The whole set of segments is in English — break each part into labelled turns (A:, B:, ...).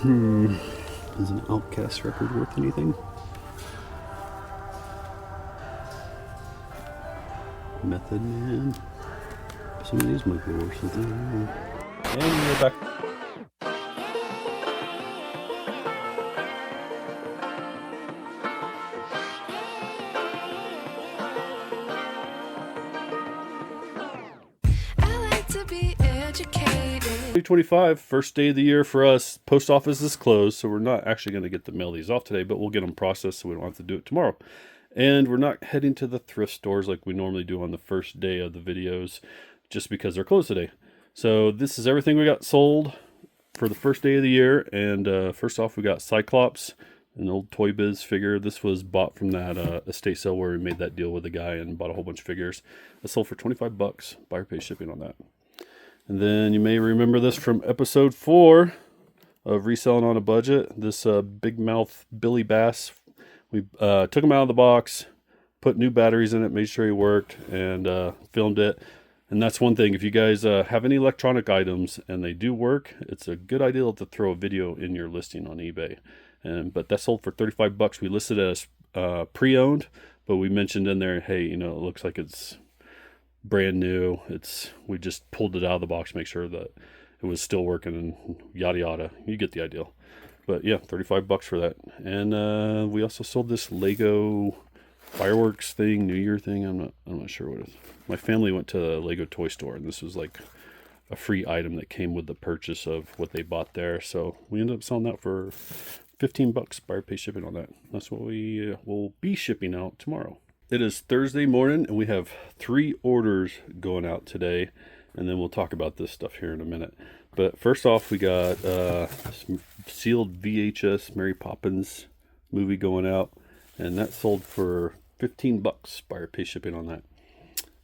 A: Is an Outcast record worth anything? Method Man. Some of these might be worth something. And we're back.
B: I like to be educated.
A: 2025, first day of the year for us. Post office is closed, so we're not actually going to get to mail these off today, but we'll get them processed so we don't have to do it tomorrow. And we're not heading to the thrift stores like we normally do on the first day of the videos, just because they're closed today. So this is everything we got sold for the first day of the year. And first off, we got Cyclops, an old Toy Biz figure. This was bought from that estate sale where we made that deal with the guy and bought a whole bunch of figures. It sold for $25. Buyer pays shipping on that. And then you may remember this from episode 4 of Reselling on a Budget. This big mouth Billy Bass. We took him out of the box, put new batteries in it, made sure he worked, and filmed it. And that's one thing. If you guys have any electronic items and they do work, it's a good idea to throw a video in your listing on eBay. But that sold for $35. We listed it as pre-owned, but we mentioned in there, hey, you know, it looks like it's brand new. We just pulled it out of the box to make sure that it was still working and yada yada. You get the idea. But yeah, $35 for that. And we also sold this Lego fireworks thing, New Year thing. I'm not sure what it is. My family went to the Lego toy store, and this was like a free item that came with the purchase of what they bought there. So we ended up selling that for $15. Buyer pays shipping on that. That's what we will be shipping out tomorrow. It is Thursday morning, and we have 3 orders going out today, and then we'll talk about this stuff here in a minute. But first off, we got some sealed VHS Mary Poppins movie going out, and that sold for $15. Buyer pays shipping on that.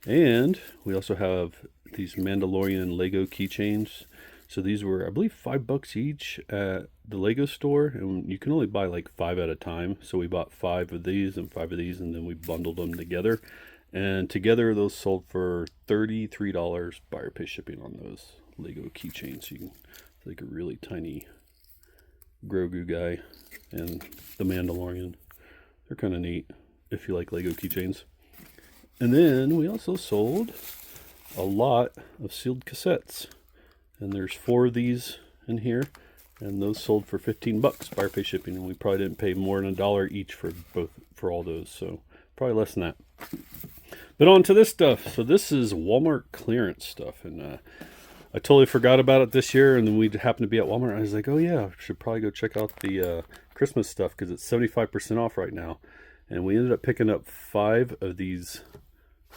A: And we also have these Mandalorian Lego keychains. So these were, I believe, $5 each at the Lego store, and you can only buy like 5 at a time. So we bought 5 of these and 5 of these, and then we bundled them together. And together, those sold for $33. Buyer pays shipping on those Lego keychains. You can like a really tiny Grogu guy and the Mandalorian. They're kind of neat if you like Lego keychains. And then we also sold a lot of sealed cassettes. And there's 4 of these in here, and those sold for $15. Buyer pays shipping, and we probably didn't pay more than $1 each for all those, so probably less than that. But on to this stuff. So this is Walmart clearance stuff, and I totally forgot about it this year. And then we happened to be at Walmart. And I was like, oh yeah, I should probably go check out the Christmas stuff because it's 75% off right now. And we ended up picking up 5 of these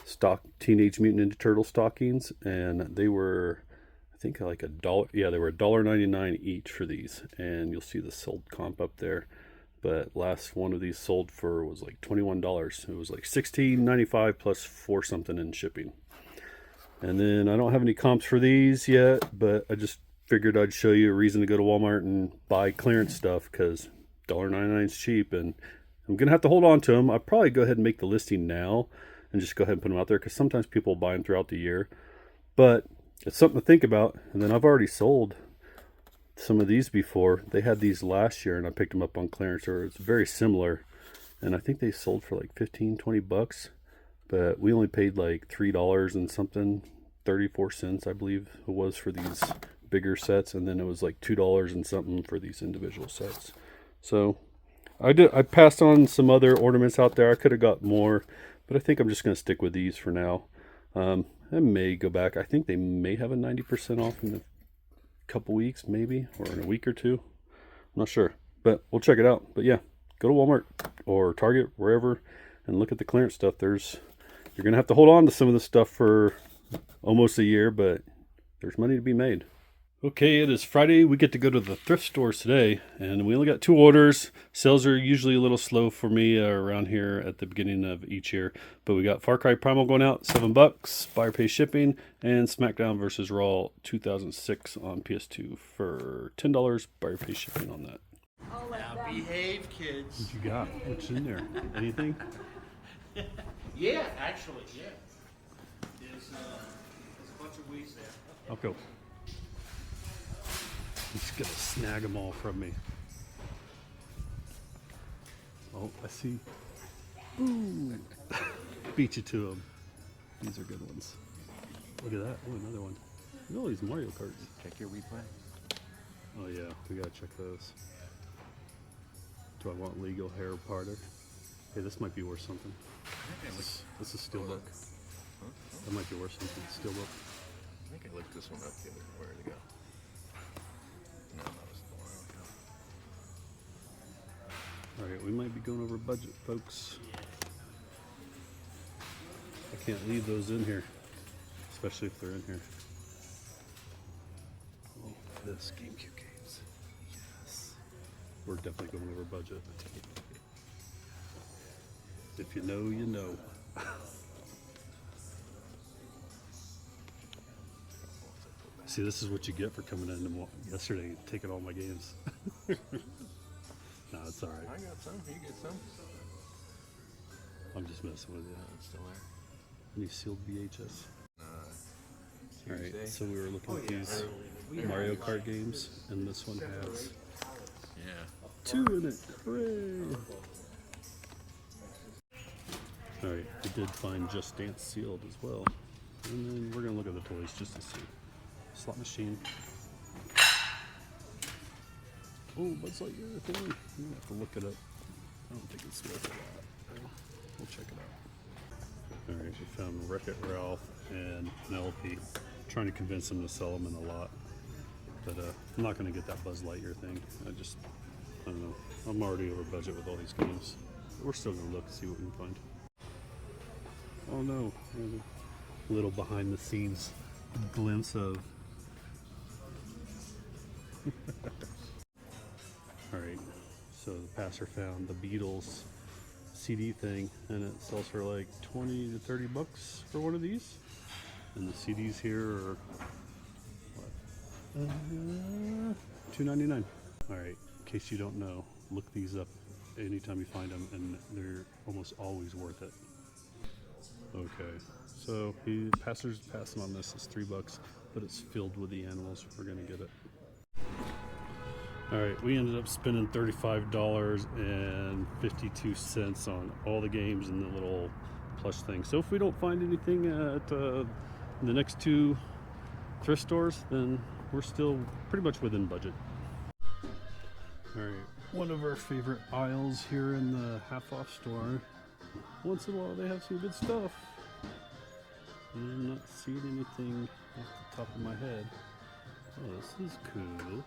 A: stock Teenage Mutant Ninja Turtle stockings, and they were, I think, like $1. Yeah, they were $1.99 each for these, and you'll see the sold comp up there. But last one of these sold for was like $21. It was like $16.95 plus 4 something in shipping. And then I don't have any comps for these yet, but I just figured I'd show you a reason to go to Walmart and buy clearance stuff because $1.99 is cheap, and I'm gonna have to hold on to them. I'll probably go ahead and make the listing now and just go ahead and put them out there because sometimes people buy them throughout the year. But it's something to think about. And then I've already sold some of these before. They had these last year and I picked them up on clearance, or it's very similar. And I think they sold for like $15-20, but we only paid like $3 and something, 34 cents, I believe it was, for these bigger sets. And then it was like $2 and something for these individual sets. So I passed on some other ornaments out there. I could have got more, but I think I'm just going to stick with these for now. I may go back. I think they may have a 90% off in a couple weeks, maybe, or in a week or two. I'm not sure, but we'll check it out. But yeah, go to Walmart or Target, wherever, and look at the clearance stuff. You're going to have to hold on to some of this stuff for almost a year, but there's money to be made. Okay, it is Friday. We get to go to the thrift stores today, and we only got 2 orders. Sales are usually a little slow for me around here at the beginning of each year, but we got Far Cry Primal going out, $7. Buyer pays shipping, and SmackDown vs. Raw 2006 on PS2 for $10. Buyer pays shipping on that.
C: Now behave, kids.
A: What you got? What's in there? Anything?
C: Yeah, actually, yeah. There's a bunch of weeds there.
A: I'll go. He's gonna snag them all from me. Oh, I see. Ooh. Beat you to them. These are good ones. Look at that. Oh, another one. Look at all these Mario Karts.
D: Check your replay.
A: Oh yeah, we gotta check those. Do I want legal hair parter? Hey, this might be worth something. This is Steelbook. That might be worth something. Steelbook.
D: I think I looked this one up the other. Where did it go? No, that was the one.
A: Alright, we might be going over budget, folks. I can't leave those in here, especially if they're in here. Oh, this GameCube games. Yes. We're definitely going over budget. If you know, you know. See, this is what you get for coming in yesterday and taking all my games. No, it's alright.
D: I got some. You get some.
A: I'm just messing with you.
D: It's still there.
A: Any sealed VHS?
D: Tuesday.
A: Alright, so we were looking at these Mario Kart games, and this one has
D: Yeah.
A: 2 in it. Hooray! Alright, we did find Just Dance sealed as well. And then we're going to look at the toys just to see. Slot machine. Oh, Buzz Lightyear thing. I'm going to have to look it up. I don't think it's worth a lot. We'll check it out. Alright, we found Wreck-It Ralph and Penelope. Trying to convince them to sell them in a lot. But I'm not going to get that Buzz Lightyear thing. I don't know. I'm already over budget with all these games. But we're still going to look and see what we can find. Oh no, there's a little behind the scenes glimpse of. Alright, so the pastor found the Beatles CD thing, and it sells for like 20 to 30 bucks for one of these. And the CDs here are what? $2.99. Alright, in case you don't know, look these up anytime you find them, and they're almost always worth it. Okay, so pastor's passing on this. It's $3, but it's filled with the animals. We're gonna get it. All right, we ended up spending $35.52 on all the games and the little plush thing. So if we don't find anything at the next 2 thrift stores, then we're still pretty much within budget. All right, one of our favorite aisles here in the half-off store. Once in a while they have some good stuff. I'm not seeing anything off the top of my head. Oh, this is cool.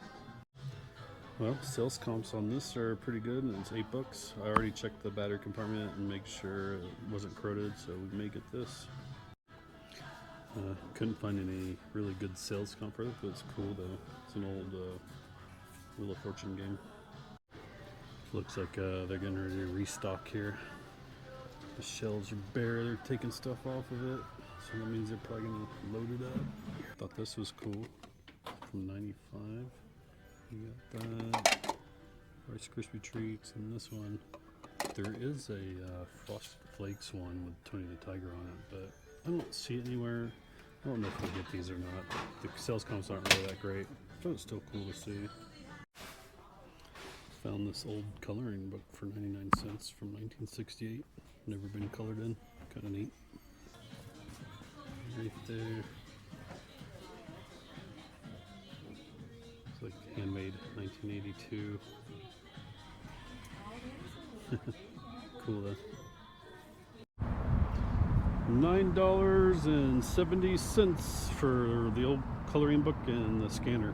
A: Well, sales comps on this are pretty good, and it's $8. I already checked the battery compartment and make sure it wasn't corroded, so we may get this. Couldn't find any really good sales comp for it, but it's cool though. It's an old Wheel of Fortune game. Looks like they're getting ready to restock here. The shelves are bare, they're taking stuff off of it, so that means they're probably gonna load it up. Thought this was cool. From 95. You got that. Rice Krispie treats, and this one. There is a Frosted Flakes one with Tony the Tiger on it, but I don't see it anywhere. I don't know if we'll get these or not. The sales comps aren't really that great, but it's still cool to see. Found this old coloring book for 99 cents from 1968. Never been colored in. Kind of neat. Right there. It's like handmade 1982. Cool though. $9.70 for the old coloring book and the scanner.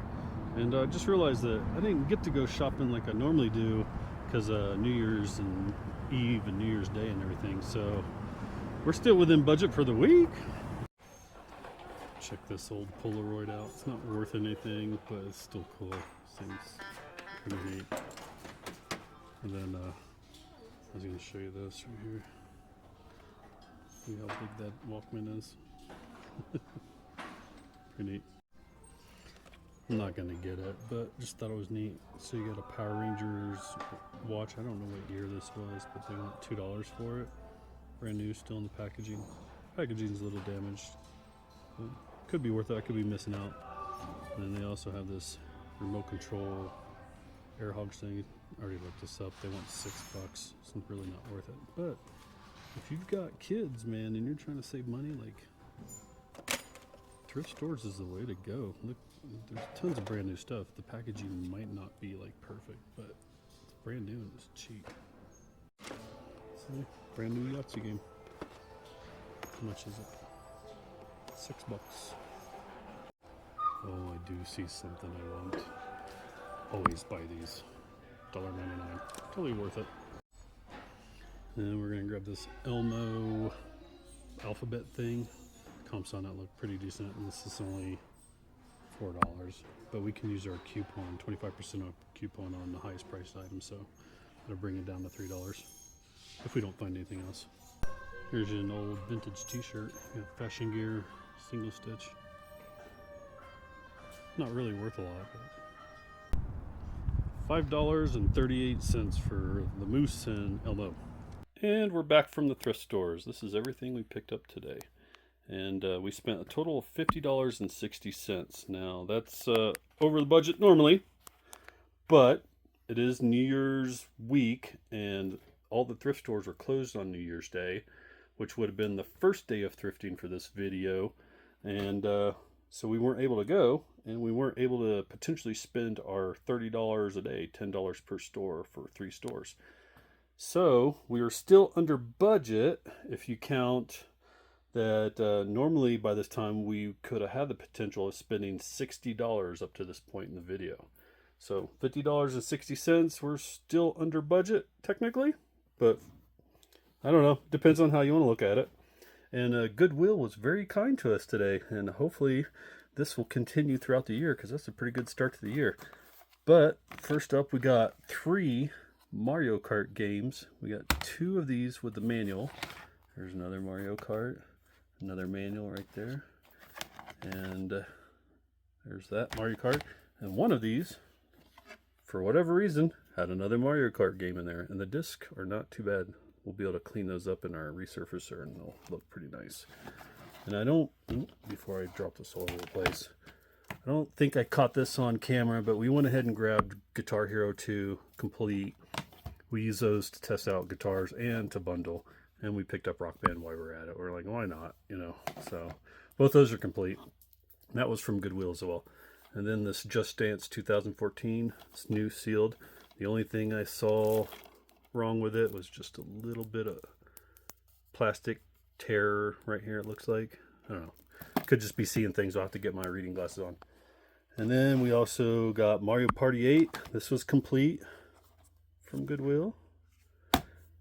A: And I just realized that I didn't get to go shopping like I normally do because New Year's and Eve and New Year's Day and everything. So we're still within budget for the week. Check this old Polaroid out. It's not worth anything, but it's still cool. Seems pretty neat. And then I was going to show you this right here. See how big that Walkman is. Pretty neat. I'm not gonna get it, but just thought it was neat. So you got a Power Rangers watch. I don't know what year this was, but they want $2 for it. Brand new, still in the packaging. Packaging's a little damaged. But could be worth it. I could be missing out. And then they also have this remote control air hogs thing. I already looked this up. They want $6. It's really not worth it. But if you've got kids, man, and you're trying to save money, like, thrift stores is the way to go. Look, there's tons of brand new stuff. The packaging might not be like perfect, but it's brand new and it's cheap. See, brand new Yahtzee game. How much is it? $6. Oh, I do see something I want. Always buy these. $1.99. Totally worth it. And we're gonna grab this Elmo alphabet thing. Comps on it look pretty decent, and this is only $4. But we can use our coupon, 25% off coupon on the highest priced item, so it'll bring it down to $3 if we don't find anything else. Here's an old vintage t-shirt. Fashion Gear, single stitch. Not really worth a lot, but $5.38 for the Moose and Elmo. And we're back from the thrift stores. This is everything we picked up today. And we spent a total of $50.60. Now, that's over the budget normally, but it is New Year's week, and all the thrift stores were closed on New Year's Day, which would have been the first day of thrifting for this video. And so we weren't able to go, and we weren't able to potentially spend our $30 a day, $10 per store for 3 stores. So we were still under budget if you count that normally by this time we could have had the potential of spending $60 up to this point in the video. So $50.60, we're still under budget technically, but I don't know, depends on how you want to look at it. And Goodwill was very kind to us today, and hopefully this will continue throughout the year because that's a pretty good start to the year. But first up, we got 3 Mario Kart games. We got 2 of these with the manual. There's another Mario Kart, another manual right there, and there's that Mario Kart. And one of these, for whatever reason, had another Mario Kart game in there, and the discs are not too bad. We'll be able to clean those up in our resurfacer and they'll look pretty nice. And I don't, before I drop this all over the place, I don't think I caught this on camera, but we went ahead and grabbed Guitar Hero 2 Complete. We use those to test out guitars and to bundle. And we picked up Rock Band while we were at it. We're like, why not? You know, so both those are complete. And that was from Goodwill as well. And then this Just Dance 2014, it's new sealed. The only thing I saw wrong with it was just a little bit of plastic tear right here, it looks like. I don't know. Could just be seeing things. I'll have to get my reading glasses on. And then we also got Mario Party 8. This was complete from Goodwill.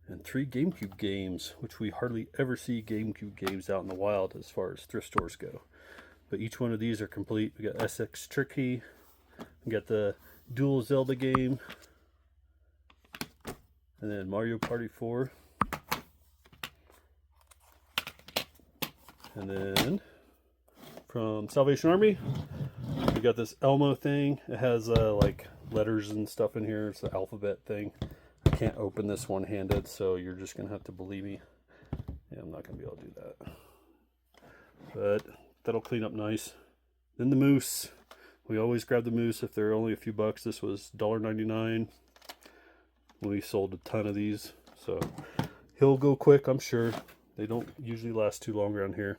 A: And 3 GameCube games, which we hardly ever see GameCube games out in the wild as far as thrift stores go. But each one of these are complete. We got SX Tricky. We got the Dual Zelda game. And then Mario Party 4. And then from Salvation Army, we got this Elmo thing. It has like letters and stuff in here. It's the alphabet thing. I can't open this one-handed, so you're just going to have to believe me. Yeah, I'm not going to be able to do that. But that'll clean up nice. Then the Moose. We always grab the Moose if they're only a few bucks. This was $1.99. We sold a ton of these, so he'll go quick, I'm sure. They don't usually last too long around here.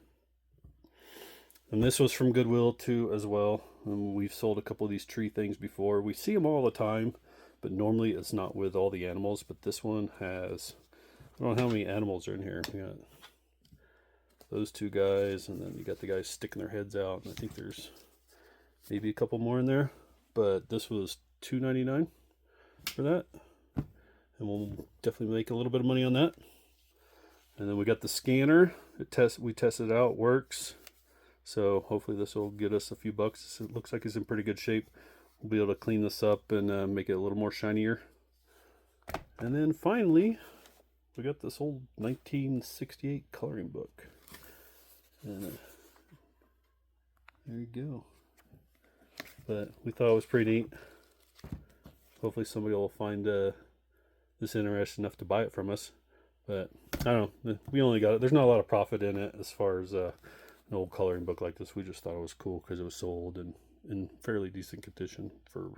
A: And this was from Goodwill too as well. And we've sold a couple of these tree things before. We see them all the time, but normally it's not with all the animals. But this one has, I don't know how many animals are in here. We got those 2 guys, and then you got the guys sticking their heads out. And I think there's maybe a couple more in there. But this was $2.99 for that. And we'll definitely make a little bit of money on that. And then we got the scanner. We tested it out, works. So hopefully this will get us a few bucks. It looks like it's in pretty good shape. We'll be able to clean this up and make it a little more shinier. And then finally, we got this old 1968 coloring book. And there you go. But we thought it was pretty neat. Hopefully somebody will find this interesting enough to buy it from us. But I don't know, we only got it. There's not a lot of profit in it as far as an old coloring book like this. We just thought it was cool because it was so old and in fairly decent condition for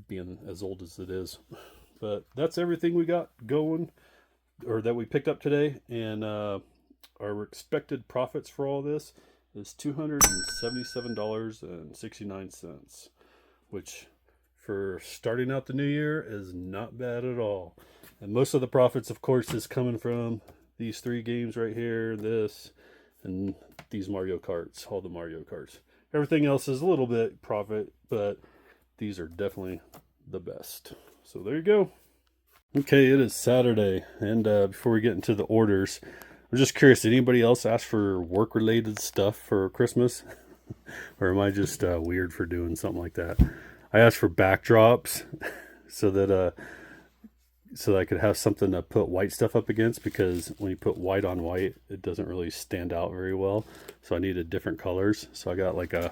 A: being as old as it is. But that's everything we got going, or that we picked up today. And our expected profits for all this is $277.69, which for starting out the new year is not bad at all. And most of the profits, of course, is coming from these 3 games right here, this, and these Mario Karts, all the Mario Karts. Everything else is a little bit profit, but these are definitely the best. So there you go. Okay, it is Saturday, and before we get into the orders, I'm just curious, did anybody else ask for work-related stuff for Christmas? Or am I just weird for doing something like that? I asked for backdrops so that I could have something to put white stuff up against, because when you put white on white, it doesn't really stand out very well. So I needed different colors. So I got like you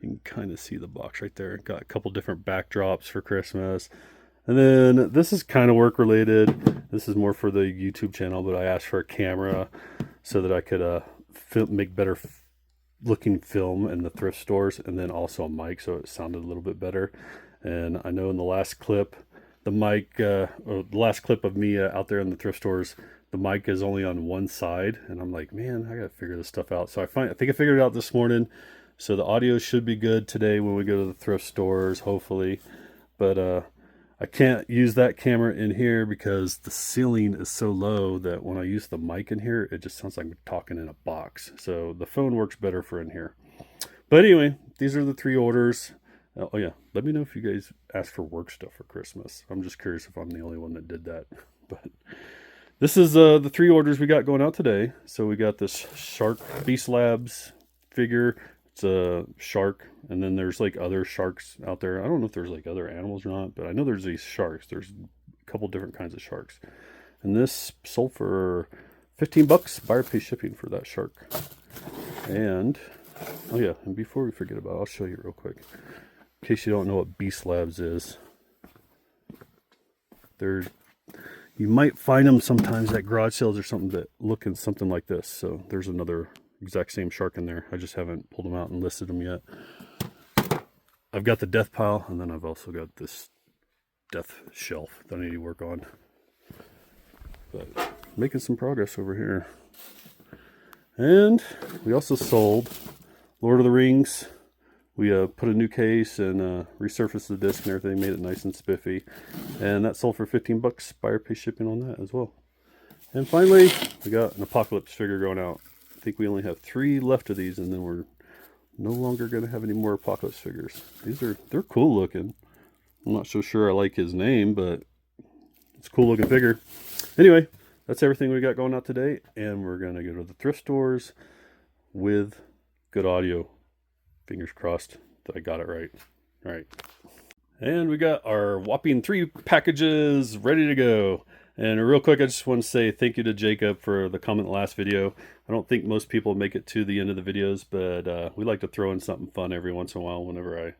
A: can kind of see the box right there. Got a couple different backdrops for Christmas. And then this is kind of work related. This is more for the YouTube channel, but I asked for a camera so that I could make better looking film in the thrift stores, and then also a mic so it sounded a little bit better. And I know in the last clip, the mic, or the last clip of me out there in the thrift stores, the mic is only on one side, and I'm like, man, I gotta figure this stuff out. So I think I figured it out this morning. So the audio should be good today when we go to the thrift stores, hopefully. But I can't use that camera in here because the ceiling is so low that when I use the mic in here, it just sounds like I'm talking in a box. So the phone works better for in here. But anyway, these are the 3 orders. Oh yeah, let me know if you guys ask for work stuff for Christmas. I'm just curious if I'm the only one that did that. But this is the 3 orders we got going out today. So we got this Shark Beast Labs figure. It's a shark, and then there's like other sharks out there. I don't know if there's like other animals or not, but I know there's these sharks. There's a couple different kinds of sharks. And this sold for $15. Buyer pays shipping for that shark. And oh yeah, and before we forget about it, I'll show you real quick. In case you don't know what Beast Labs is. You might find them sometimes at garage sales or something that look in something like this. So there's another exact same shark in there. I just haven't pulled them out and listed them yet. I've got the death pile, and then I've also got this death shelf that I need to work on. But making some progress over here. And we also sold Lord of the Rings. We put a new case and resurfaced the disc and everything, made it nice and spiffy. And that sold for $15. Buyer pays shipping on that as well. And finally, we got an Apocalypse figure going out. I think we only have 3 left of these, and then we're no longer going to have any more Apocalypse figures. They're cool looking. I'm not so sure I like his name, but it's a cool looking figure. Anyway, that's everything we got going out today, and we're going to go to the thrift stores with good audio. Fingers crossed that I got it right. All right. And we got our whopping 3 packages ready to go. And real quick, I just want to say thank you to Jacob for the comment in the last video. I don't think most people make it to the end of the videos, but we like to throw in something fun every once in a while whenever I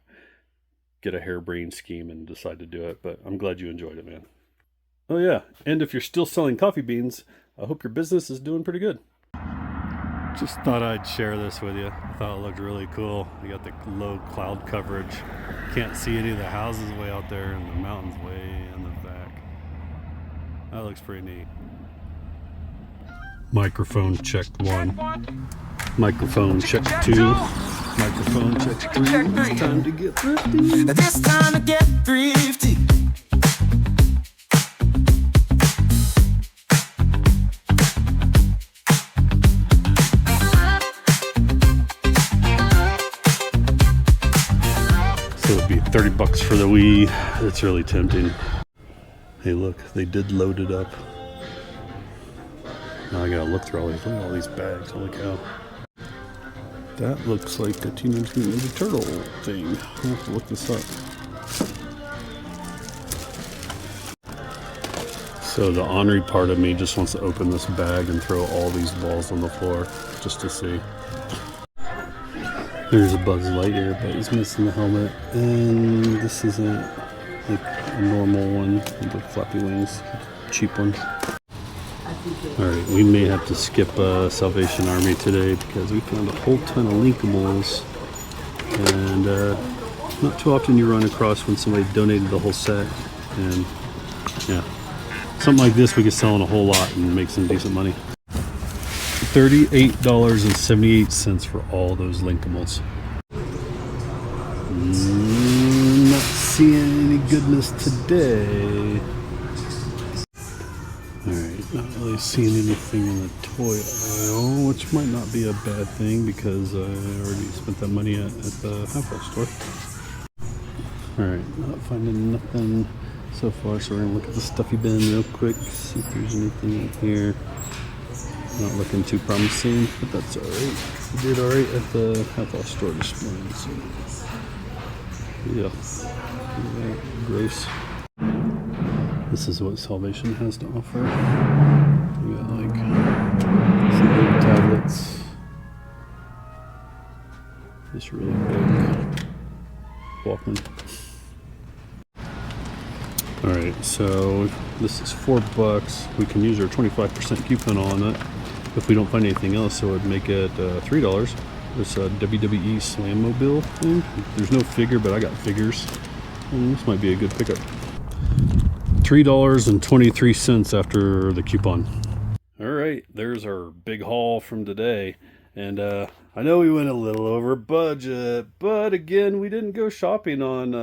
A: get a harebrained scheme and decide to do it. But I'm glad you enjoyed it, man. Oh yeah, and if you're still selling coffee beans, I hope your business is doing pretty good. Just thought I'd share this with you. I thought it looked really cool. You got the low cloud coverage. Can't see any of the houses way out there, and the mountains way in the back. That looks pretty neat. Microphone check 1. Microphone check 2. Microphone check 3. It's time to get thrifty.
E: This time to get thrifty.
A: So it'd be $30 for the Wii. It's really tempting. Hey look, they did load it up. Now I gotta look through all these bags. Holy cow. That looks like the Teenage Mutant Ninja Turtle thing. I'll have to look this up. So the ornery part of me just wants to open this bag and throw all these balls on the floor just to see. There's a Buzz Lightyear, but he's missing the helmet. And this isn't like a normal one with the flappy wings. Cheap one. Alright, we may have to skip Salvation Army today because we found a whole ton of linkables And not too often you run across when somebody donated the whole set. And yeah, something like this we could sell in a whole lot and make some decent money. $38.78 for all those Linkables. Not seeing any goodness today. Alright, not really seeing anything in the toy aisle, which might not be a bad thing because I already spent that money at the half-off store. Alright, not finding nothing so far, so we're going to look at the stuffy bin real quick, see if there's anything in here. Not looking too promising, but that's alright. We did alright at the half-off store display, so yeah, gross. This is what Salvation has to offer. We got like some big tablets, this really big Walkman. Alright, so this is $4. We can use our 25% coupon on it. If we don't find anything else, so it would make it $3. This WWE Slammobile thing. There's no figure, but I got figures. And this might be a good pickup. $3.23 after the coupon. Alright, there's our big haul from today. And I know we went a little over budget, but again, we didn't go shopping on,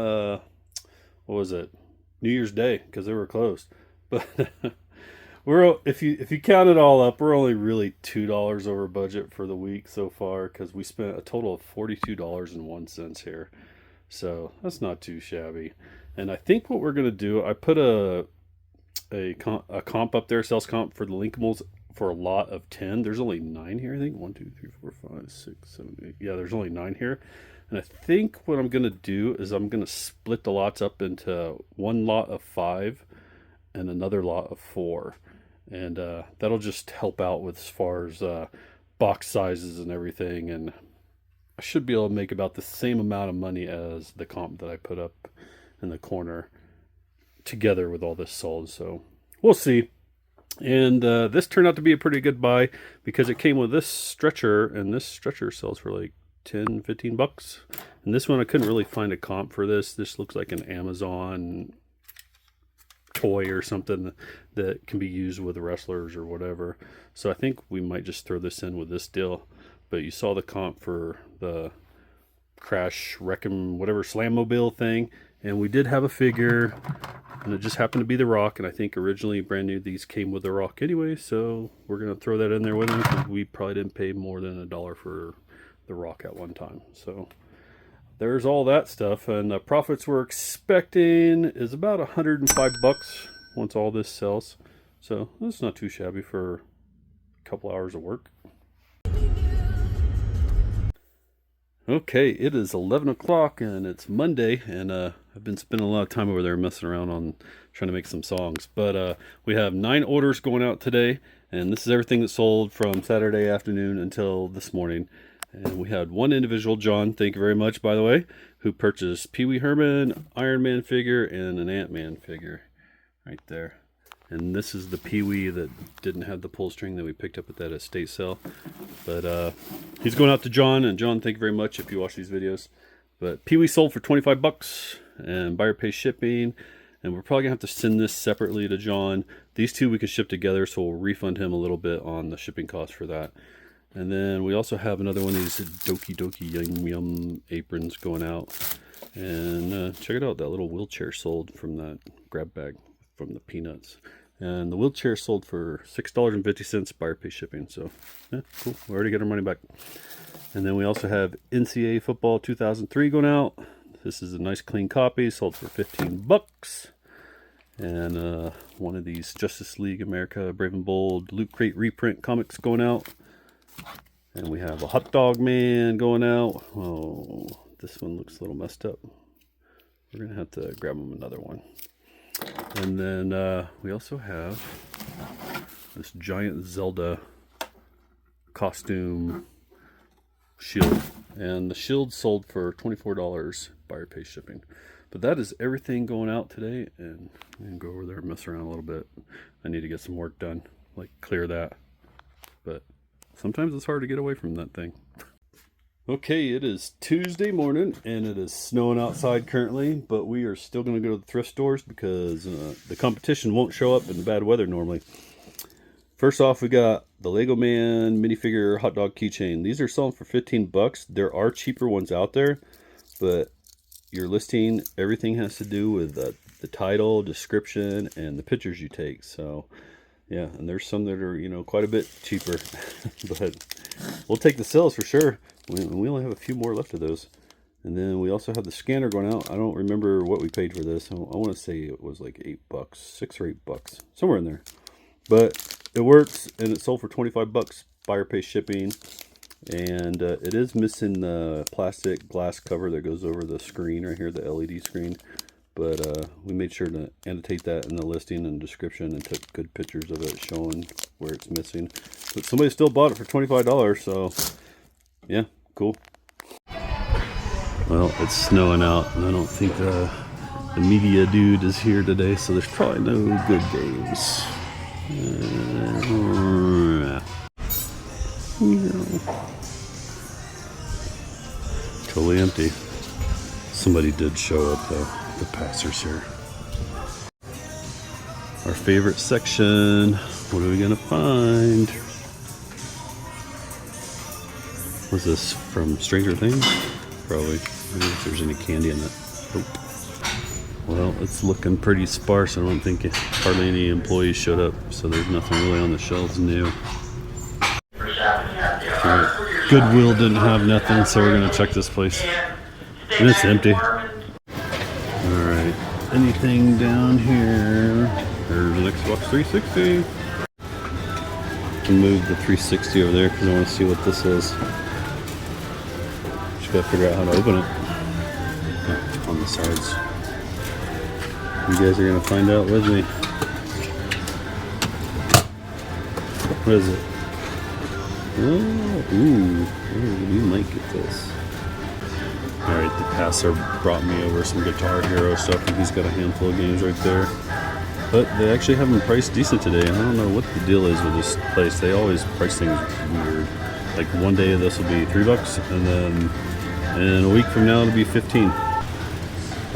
A: what was it? New Year's Day, because they were closed. But we're, if you count it all up, we're only really $2 over budget for the week so far, because we spent a total of $42.01 here. So that's not too shabby. And I think what we're gonna do, I put a comp up there, sales comp for the Linkables for a lot of 10. There's only 9 here, I think. 1, 2, 3, 4, 5, 6, 7, 8. Yeah, there's only 9 here. And I think what I'm gonna do is I'm gonna split the lots up into one lot of 5 and another lot of 4. And that'll just help out with as far as box sizes and everything. And I should be able to make about the same amount of money as the comp that I put up in the corner together with all this sold. So we'll see. And this turned out to be a pretty good buy because it came with this stretcher, and this stretcher sells for like 10, 15 bucks. And this one, I couldn't really find a comp for this. This looks like an Amazon toy or something that can be used with wrestlers or whatever. So I think we might just throw this in with this deal. But you saw the comp for the Crash Wreckin' whatever Slammobile thing, and we did have a figure, and it just happened to be the Rock. And I think originally brand new these came with the Rock anyway, so we're gonna throw that in there with them because we probably didn't pay more than $1 for the Rock at one time. So there's all that stuff, and the profits we're expecting is about 105 bucks once all this sells. So that's not too shabby for a couple hours of work. Okay, it is 11 o'clock and it's Monday, and I've been spending a lot of time over there messing around on trying to make some songs. But we have 9 orders going out today, and this is everything that sold from Saturday afternoon until this morning. And we had one individual, John, thank you very much, by the way, who purchased Pee Wee Herman, Iron Man figure, and an Ant-Man figure right there. And this is the Pee Wee that didn't have the pull string that we picked up at that estate sale. But he's going out to John, and John, thank you very much if you watch these videos. But Pee Wee sold for 25 bucks, and buyer pays shipping. And we're probably gonna have to send this separately to John. These two we could ship together, so we'll refund him a little bit on the shipping cost for that. And then we also have another one of these Doki Doki Yum Yum aprons going out. And check it out, that little wheelchair sold from that grab bag from the Peanuts. And the wheelchair sold for $6.50, buyer pay shipping. So, yeah, cool. We already got our money back. And then we also have NCAA Football 2003 going out. This is a nice clean copy, sold for 15 bucks. And one of these Justice League America Brave and Bold Loot Crate reprint comics going out. And we have a Hot Dog Man going out. Oh, this one looks a little messed up. We're going to have to grab him another one. And then we also have this giant Zelda costume shield. And the shield sold for $24, buyer pay shipping. But that is everything going out today. And I'm going to go over there and mess around a little bit. I need to get some work done, like clear that. But sometimes it's hard to get away from that thing. Okay, it is Tuesday morning and it is snowing outside currently, but we are still going to go to the thrift stores because the competition won't show up in the bad weather normally. First off, we got the Lego Man minifigure hot dog keychain. These are selling for 15 bucks. There are cheaper ones out there, but your listing, everything has to do with the title, description, and the pictures you take. So yeah, and there's some that are, you know, quite a bit cheaper, but we'll take the sales for sure. We only have a few more left of those. And then we also have the scanner going out. I don't remember what we paid for this. I want to say it was like $8, $6 or $8, somewhere in there. But it works, and it sold for 25 bucks. Buyer pays shipping, and it is missing the plastic glass cover that goes over the screen right here, the LED screen. But we made sure to annotate that in the listing and description and took good pictures of it showing where it's missing. But somebody still bought it for $25, so yeah, cool. Well, it's snowing out, and I don't think the media dude is here today, so there's probably no good games. Totally empty. Somebody did show up though. The passers here. Our favorite section. What are we gonna find? Was this from Stranger Things? Probably. I don't know if there's any candy in it. Nope. Well, it's looking pretty sparse. I don't think hardly any employees showed up, so there's nothing really on the shelves new. Right. Goodwill didn't have nothing, so we're gonna check this place. And it's empty. Alright. Anything down here? There's an Xbox 360. Can move the 360 over there because I want to see what this is. Just gotta figure out how to open it. Oh, on the sides. You guys are gonna find out with me. What is it? Oh, ooh, you might get this. Alright, the passer brought me over some Guitar Hero stuff, and he's got a handful of games right there. But they actually have them priced decent today. I don't know what the deal is with this place. They always price things weird. Like one day this will be $3, and then in a week from now it'll be 15.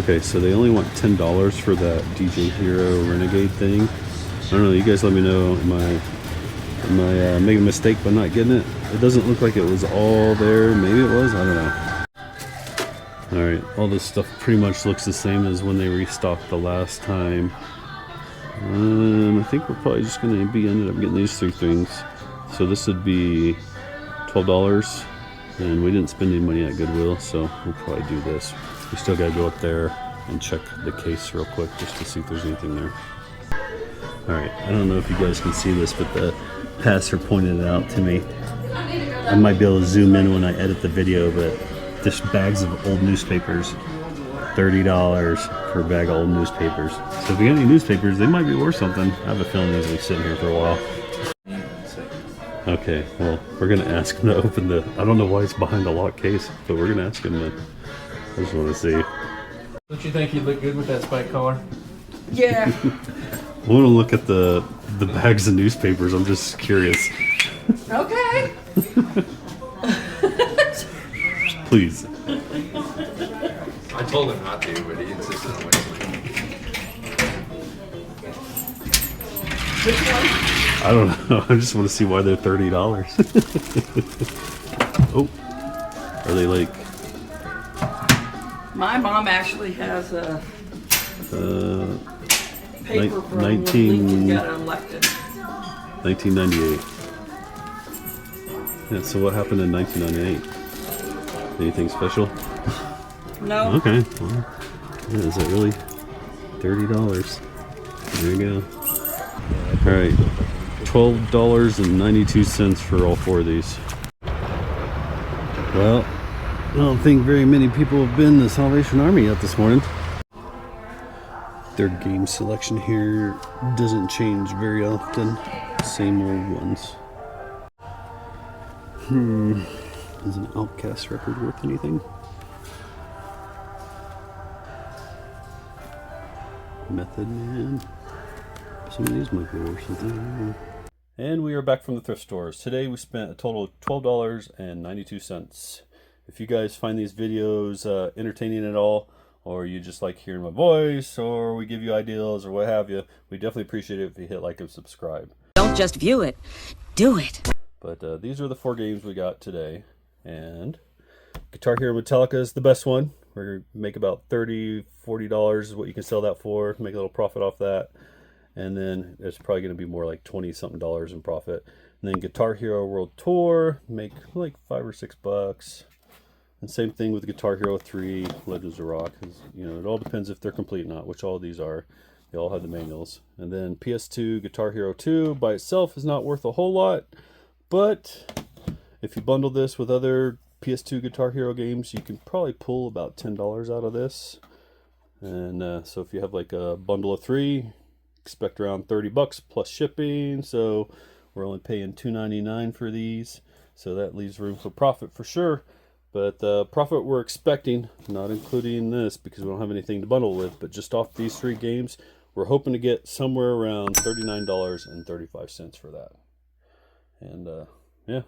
A: Okay, so they only want $10 for that DJ Hero Renegade thing. I don't know, you guys let me know, am I making a mistake by not getting it? It doesn't look like it was all there. Maybe it was, I don't know. Alright, all this stuff pretty much looks the same as when they restocked the last time. I think we're probably just going to be ended up getting these three things. So this would be $12, and we didn't spend any money at Goodwill, so we'll probably do this. We still got to go up there and check the case real quick just to see if there's anything there. Alright, I don't know if you guys can see this, but the passer pointed it out to me. I might be able to zoom in when I edit the video, but just bags of old newspapers. $30 for a bag of old newspapers. So if you got any newspapers, they might be worth something. I have a feeling these will be sitting here for a while. Okay, well, we're going to ask him to open the... I don't know why it's behind the lock case, but we're going to ask him to... I just want to see.
F: Don't you think you'd look good with that spike collar?
G: Yeah.
A: I want to look at the bags of newspapers. I'm just curious.
G: Okay.
A: Please.
D: I told him not to, but he insisted on waiting.
G: Which one?
A: I don't know. I just want to see why they're $30. Oh. Are they like...
G: My mom actually has a paper from
A: 19
G: when Lincoln got elected.
A: 1998. Yeah, so what happened in 1998? Anything special?
G: No.
A: Okay. Well, yeah, is it really $30? There you go. All right, $12.92 for all four of these. Well, I don't think very many people have been in the Salvation Army yet this morning. Their game selection here doesn't change very often. Same old ones. Is an Outcast record worth anything? Method Man. Some of these might be worth something. And we are back from the thrift stores. Today we spent a total of $12.92. If you guys find these videos entertaining at all, or you just like hearing my voice, or we give you ideas or what have you, we definitely appreciate it if you hit like and subscribe.
H: Don't just view it, do it.
A: But these are the 4 games we got today, and Guitar Hero Metallica is the best one. We're going to make about $30-$40 is what you can sell that for, make a little profit off that. And then it's probably going to be more like 20-something dollars in profit. And then Guitar Hero World Tour, make like $5 or $6. And same thing with Guitar Hero 3, Legends of Rock. You know, it all depends if they're complete or not, which all of these are. They all have the manuals. And then PS2 Guitar Hero 2 by itself is not worth a whole lot, but if you bundle this with other PS2 Guitar Hero games, you can probably pull about $10 out of this. And so if you have like a bundle of 3, expect around $30 plus shipping. So we're only paying $2.99 for these. So that leaves room for profit for sure. But the profit we're expecting, not including this because we don't have anything to bundle with, but just off these 3 games, we're hoping to get somewhere around $39.35 for that. And yeah,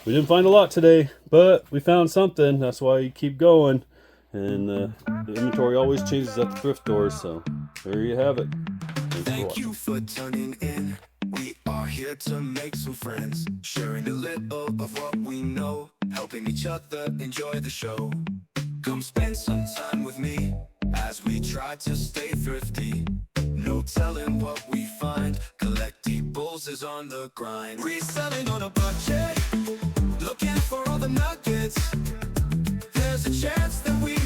A: we didn't find a lot today, but we found something. That's why you keep going. And the inventory always changes at the thrift stores. So there you have it.
E: Thank you for tuning in. We are here to make some friends, sharing a little of what we know, helping each other enjoy the show. Come spend some time with me as we try to stay thrifty. No telling what we find. Collectibles is on the grind. Reselling on a budget, looking for all the nuggets. There's a chance that we